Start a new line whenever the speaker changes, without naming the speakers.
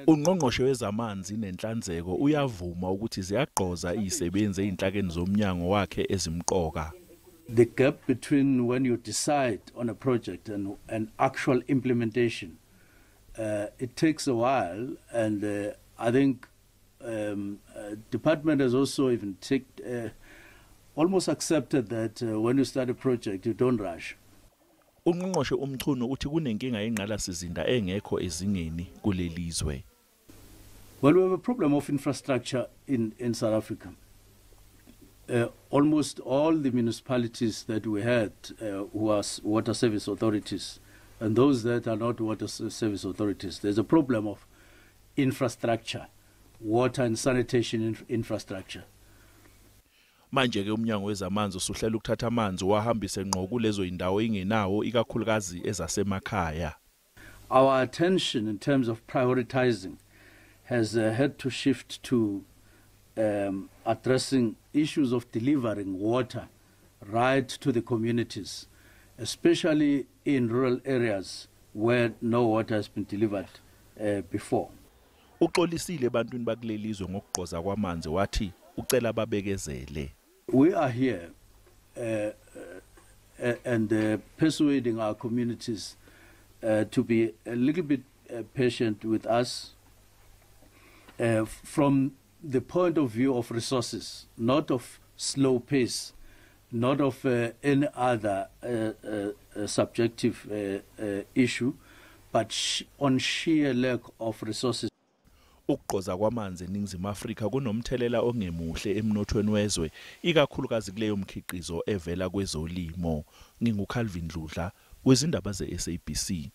Ungqongqoshe wezamanzi nenhlanzeko uyavuma ukuthi ziyagqoza izisebenzi ezinhlakeni zomnyango wakhe ezimqoka.
The gap between when you decide on a project and actual implementation, it takes a while, and I think department has also even almost accepted that when you start a project, you don't rush.
Ungqongqoshe Mchunu uthi kunenkinga yenqalasizinda engekho ezingeni kulelizwe.
Well, we have a problem of infrastructure in South Africa. Almost all the municipalities that we had who are water service authorities, and those that are not water service authorities, there's a problem of infrastructure, water and sanitation infrastructure.
Manje ke umnyango wezamanzi usuhlela ukuthatha amanzi wahambise ngqo kulezo indawo ingenawo ikakhulukazi ezasemakhaya.
Our attention in terms of prioritizing has had to shift to addressing issues of delivering water right to the communities, especially in rural areas where no water has been delivered before.
Uxolisile ebantwini bakulelizwe ngokugqoza kwamanzi wathi ucela babekezele.
We are here and persuading our communities to be a little bit patient with us from the point of view of resources, not of slow pace, not of any other subjective issue, but on sheer lack of resources.
Ukugqoza kwamanzi eNingizimu Afrika kunomthelela ongemuhle emnothweni wezwe ikakhulukazi kuleyo mkhiqizo evela kwezolimo. NginguCalvin Dludla wezindaba zeSABC.